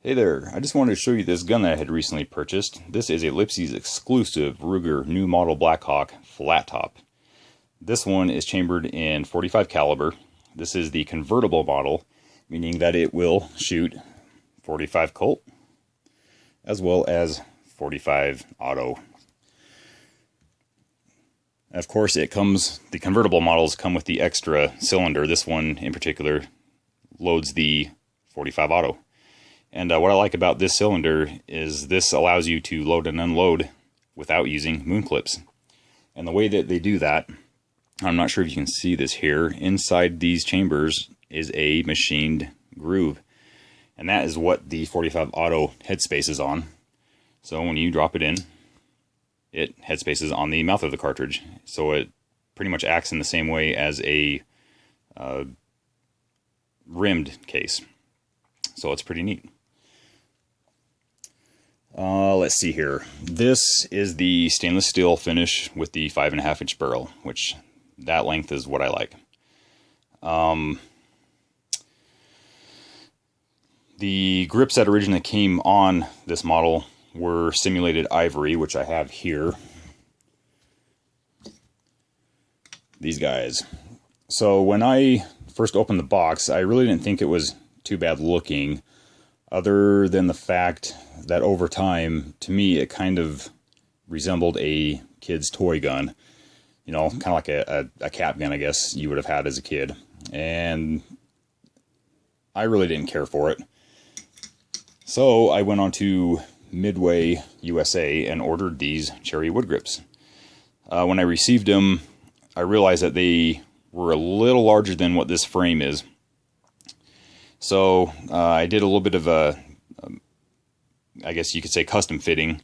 Hey there, I just wanted to show you this gun that I had recently purchased. This is a Lipseys exclusive Ruger new model Blackhawk Flattop. This one is chambered in .45 caliber. This is the convertible model, meaning that it will shoot .45 Colt as well as .45 auto. Of course, the convertible models come with the extra cylinder. This one in particular loads the .45 auto. And what I like about this cylinder is this allows you to load and unload without using moon clips. And the way that they do that, I'm not sure if you can see this here, inside these chambers is a machined groove. And that is what the .45 auto headspace is on. So when you drop it in, it headspaces on the mouth of the cartridge. So it pretty much acts in the same way as a rimmed case. So it's pretty neat. Let's see here. This is the stainless steel finish with the 5.5 inch barrel, which that length is what I like. The grips that originally came on this model were simulated ivory, which I have here. These guys. So when I first opened the box, I really didn't think it was too bad looking, other than the fact that over time, to me, it kind of resembled a kid's toy gun. You know, kind of like a cap gun, I guess, you would have had as a kid. And I really didn't care for it. So I went on to Midway USA and ordered these cherry wood grips. When I received them, I realized that they were a little larger than what this frame is. So I did a little bit of I guess you could say custom fitting.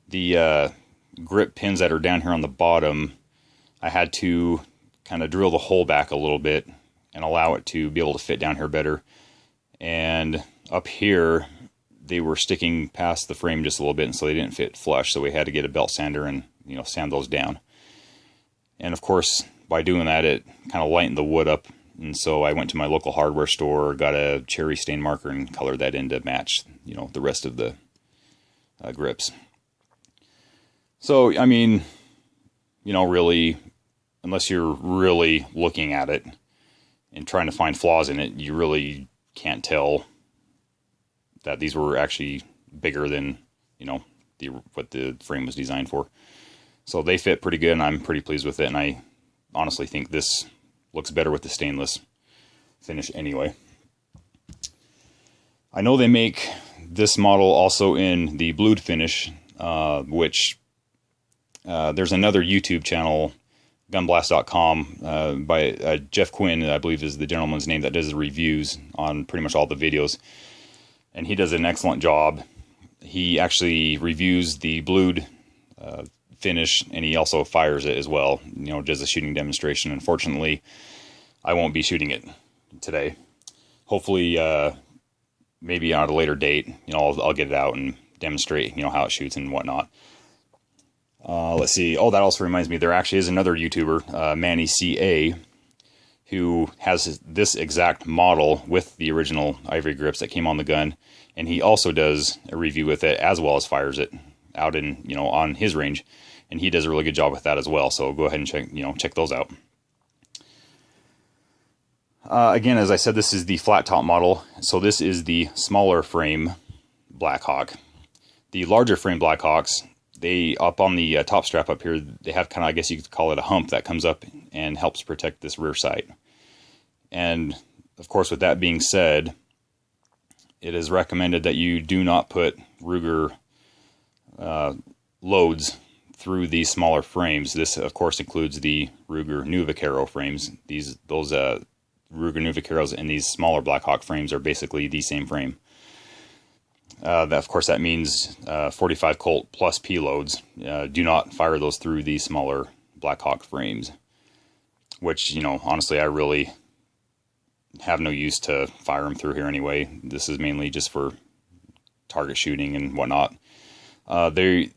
The grip pins that are down here on the bottom, I had to kind of drill the hole back a little bit and allow it to be able to fit down here better. And up here, they were sticking past the frame just a little bit, and so they didn't fit flush. So we had to get a belt sander and, you know, sand those down. And of course, by doing that, it kind of lightened the wood up. And so I went to my local hardware store, got a cherry stain marker, and colored that in to match, you know, the rest of the grips. So, I mean, you know, really, unless you're really looking at it and trying to find flaws in it, you really can't tell that these were actually bigger than, you know, what the frame was designed for. So they fit pretty good, and I'm pretty pleased with it, and I honestly think this looks better with the stainless finish anyway. I know they make this model also in the blued finish, which there's another YouTube channel, gunblast.com, by Jeff Quinn, I believe is the gentleman's name, that does the reviews on pretty much all the videos. And he does an excellent job. He actually reviews the blued finish, and he also fires it as well, you know, does a shooting demonstration. Unfortunately, I won't be shooting it today. Hopefully, maybe on a later date, you know, I'll get it out and demonstrate, you know, how it shoots and whatnot. Let's see. Oh, that also reminds me, there actually is another YouTuber, Manny CA, who has this exact model with the original ivory grips that came on the gun, and he also does a review with it as well as fires it out in, you know, on his range, and he does a really good job with that as well. So go ahead and check those out. Again, as I said, this is the flat top model, so this is the smaller frame Blackhawk. The larger frame Blackhawks, they, up on the top strap up here, they have kind of, I guess you could call it a hump that comes up and helps protect this rear sight. And of course, with that being said, it is recommended that you do not put Ruger loads through these smaller frames. This, of course, includes the Ruger New Vaquero frames. Those Ruger New Vaqueros and these smaller Blackhawk frames are basically the same frame. Of course, that means .45 Colt plus P loads. Do not fire those through these smaller Blackhawk frames, which, you know, honestly, I really have no use to fire them through here anyway. This is mainly just for target shooting and whatnot. They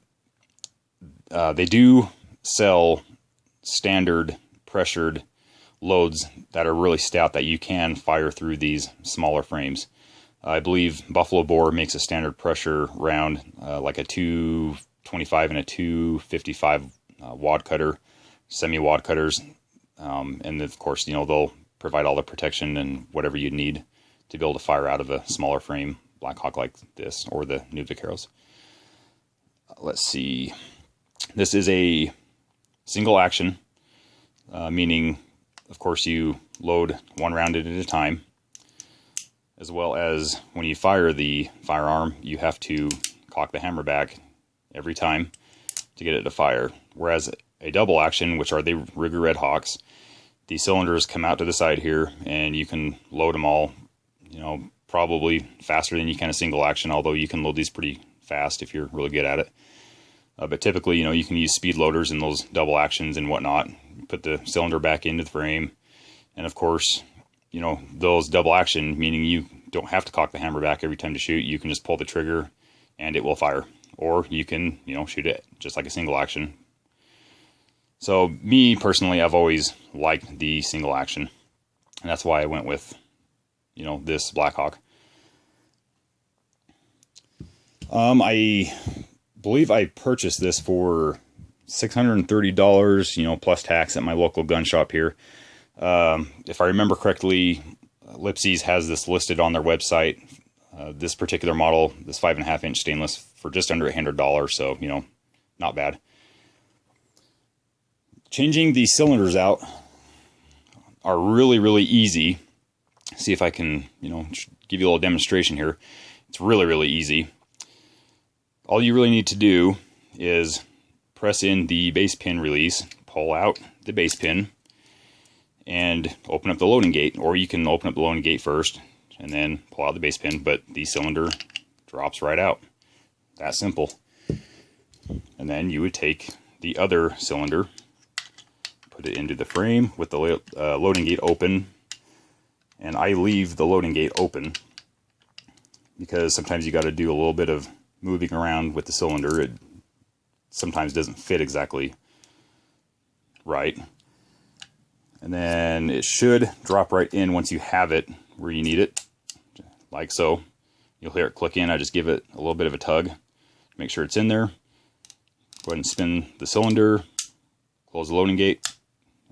do sell standard pressured loads that are really stout that you can fire through these smaller frames. I believe Buffalo Bore makes a standard pressure round, like a 225 and a 255 wad cutter, semi-wad cutters. And of course, you know, they'll provide all the protection and whatever you need to be able to fire out of a smaller frame Blackhawk like this, or the new Vaqueros. Let's see. This is a single action, meaning, of course, you load one round at a time, as well as when you fire the firearm, you have to cock the hammer back every time to get it to fire. Whereas a double action, which are the Rigger Red Hawks, the cylinders come out to the side here, and you can load them all, you know, probably faster than you can a single action, although you can load these pretty fast if you're really good at it. But typically, you know, you can use speed loaders in those double actions and whatnot, put the cylinder back into the frame, and of course, you know, those double action, meaning you don't have to cock the hammer back every time to shoot. You can just pull the trigger and it will fire. Or you can, you know, shoot it just like a single action. So me personally, I've always liked the single action, and that's why I went with, you know, this Blackhawk. I believe I purchased this for $630, you know, plus tax at my local gun shop here. If I remember correctly, Lipseys has this listed on their website, this particular model, this 5.5 inch stainless, for just under $100, so, you know, not bad. Changing the cylinders out are really, really easy. See if I can, you know, give you a little demonstration here. It's really, really easy. All you really need to do is press in the base pin release, pull out the base pin, and open up the loading gate. Or you can open up the loading gate first and then pull out the base pin, but the cylinder drops right out. That simple. And then you would take the other cylinder, put it into the frame with the loading gate open. And I leave the loading gate open because sometimes you got to do a little bit of moving around with the cylinder. It sometimes doesn't fit exactly right. And then it should drop right in once you have it where you need it, like so. You'll hear it click in. I just give it a little bit of a tug, make sure it's in there. Go ahead and spin the cylinder, close the loading gate,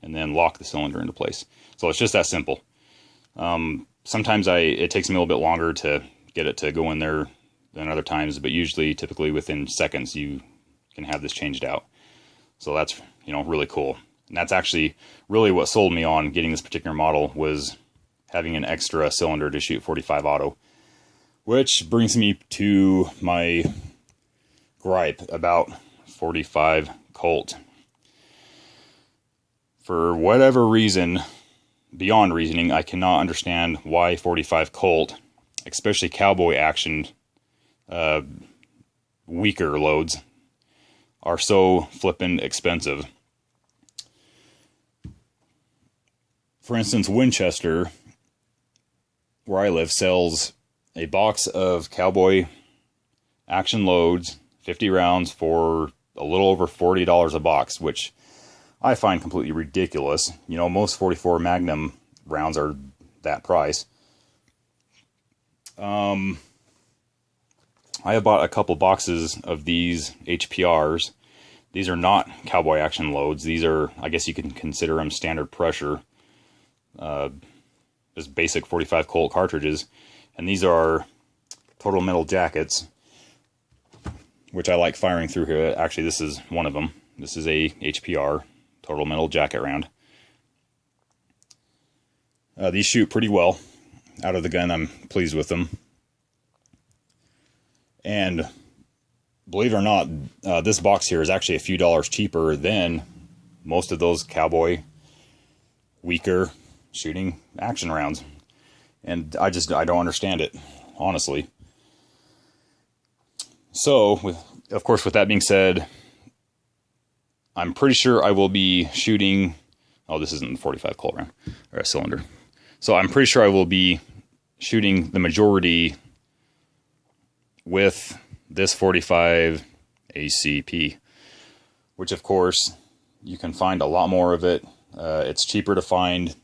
and then lock the cylinder into place. So it's just that simple. Sometimes it takes me a little bit longer to get it to go in there than other times, but usually, typically within seconds, you can have this changed out. So that's, you know, really cool. And that's actually really what sold me on getting this particular model, was having an extra cylinder to shoot 45 auto. Which brings me to my gripe about 45 Colt. For whatever reason, beyond reasoning, I cannot understand why 45 Colt, especially cowboy action, weaker loads, are so flippin' expensive. For instance, Winchester, where I live, sells a box of cowboy action loads, 50 rounds, for a little over $40 a box, which I find completely ridiculous. You know, most 44 Magnum rounds are that price. I have bought a couple boxes of these HPRs. These are not cowboy action loads. These are, I guess you can consider them standard pressure, just basic 45 Colt cartridges. And these are total metal jackets, which I like firing through here. Actually, this is one of them. This is a HPR total metal jacket round. These shoot pretty well out of the gun. I'm pleased with them. And believe it or not, this box here is actually a few dollars cheaper than most of those cowboy weaker shooting action rounds. And I don't understand it, honestly. So, of course, with that being said, I'm pretty sure I will be shooting... Oh, this isn't the 45 Colt round, or a cylinder. So I'm pretty sure I will be shooting the majority with this 45 ACP, which, of course, you can find a lot more of it. It's cheaper to find.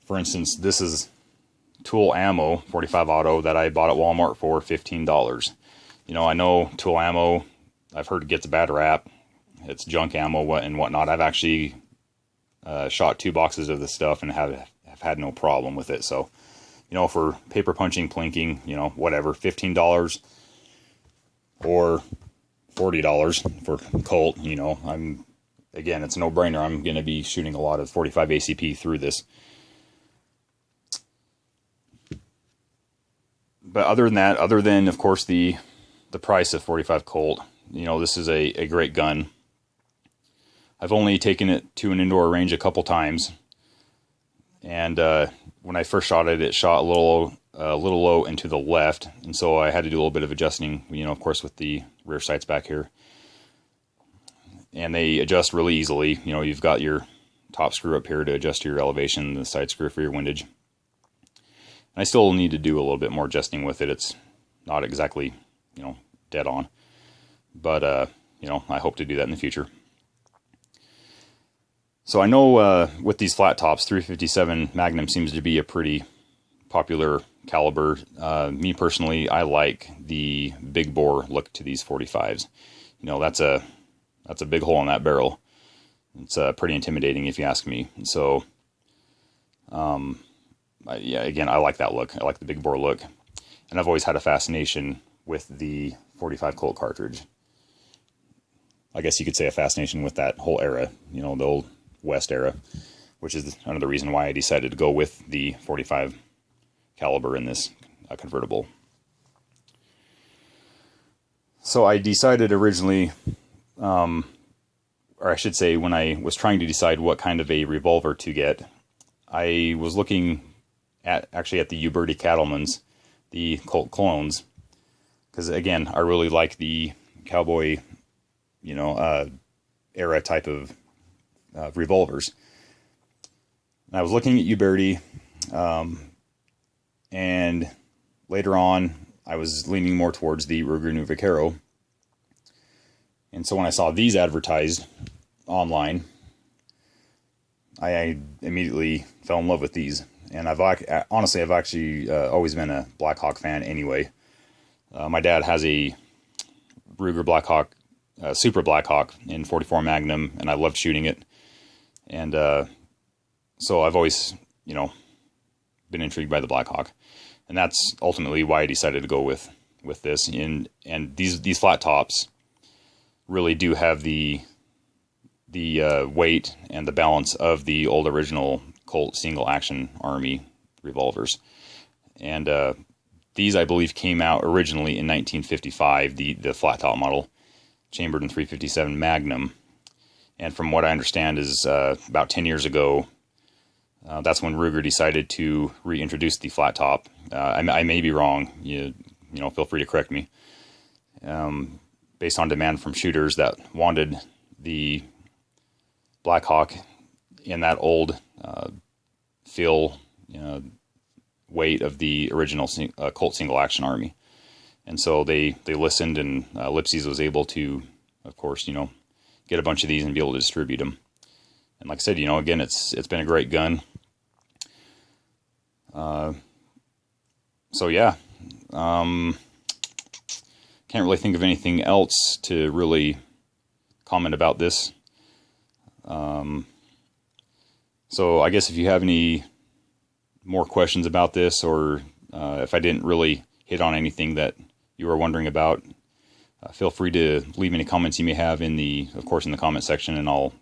For instance, this is tool ammo 45 auto that I bought at Walmart for $15. You know, I know tool ammo, I've heard it gets a bad rap. It's junk ammo and whatnot. I've actually shot 2 boxes of this stuff and have had no problem with it. So, you know, for paper punching, plinking, you know, whatever, $15 or $40 for Colt, you know, again, it's a no-brainer. I'm going to be shooting a lot of 45 ACP through this. But other than that, other than, of course, the price of 45 Colt, you know, this is a great gun. I've only taken it to an indoor range a couple times. And when I first shot it, it shot a little low and to the left. And so I had to do a little bit of adjusting, you know, of course, with the rear sights back here. And they adjust really easily. You know, you've got your top screw up here to adjust your elevation, the side screw for your windage. And I still need to do a little bit more adjusting with it. It's not exactly, you know, dead on. But, you know, I hope to do that in the future. So I know with these flat tops, 357 Magnum seems to be a pretty popular caliber. Me personally, I like the big bore look to these 45s. You know, that's a big hole in that barrel. It's pretty intimidating if you ask me. So, yeah, again, I like that look. I like the big bore look. And I've always had a fascination with the 45 Colt cartridge. I guess you could say a fascination with that whole era, you know, the old West era, which is another reason why I decided to go with the 45 caliber in this convertible. So I decided originally, or I should say when I was trying to decide what kind of a revolver to get, I was looking at the Uberti Cattleman's, the Colt clones, because again, I really like the cowboy, you know, era type of revolvers. And I was looking at Uberti, and later on, I was leaning more towards the Ruger New Vaquero. And so when I saw these advertised online, I immediately fell in love with these. And honestly, I've actually always been a Blackhawk fan anyway. My dad has a Ruger Blackhawk, Super Blackhawk in 44 Magnum, and I loved shooting it. And so I've always, you know, been intrigued by the Blackhawk. And that's ultimately why I decided to go with this. And these flat tops really do have the weight and the balance of the old original Colt single action Army revolvers. And these, I believe, came out originally in 1955, the flat top model, chambered in 357 Magnum. And from what I understand is about 10 years ago, that's when Ruger decided to reintroduce the flat top. I may be wrong. You know, feel free to correct me. Based on demand from shooters that wanted the Blackhawk in that old feel, you know, weight of the original Colt single action Army. And so they listened, and Lipseys was able to, of course, you know, get a bunch of these and be able to distribute them. And like I said, you know, again, it's been a great gun. So yeah, can't really think of anything else to really comment about this. So I guess if you have any more questions about this, or if I didn't really hit on anything that you were wondering about, feel free to leave any comments you may have of course, in the comment section, and I'll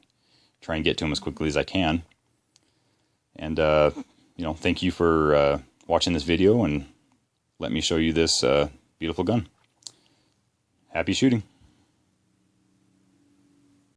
try and get to them as quickly as I can. And, you know, thank you for watching this video, and let me show you this beautiful gun. Happy shooting.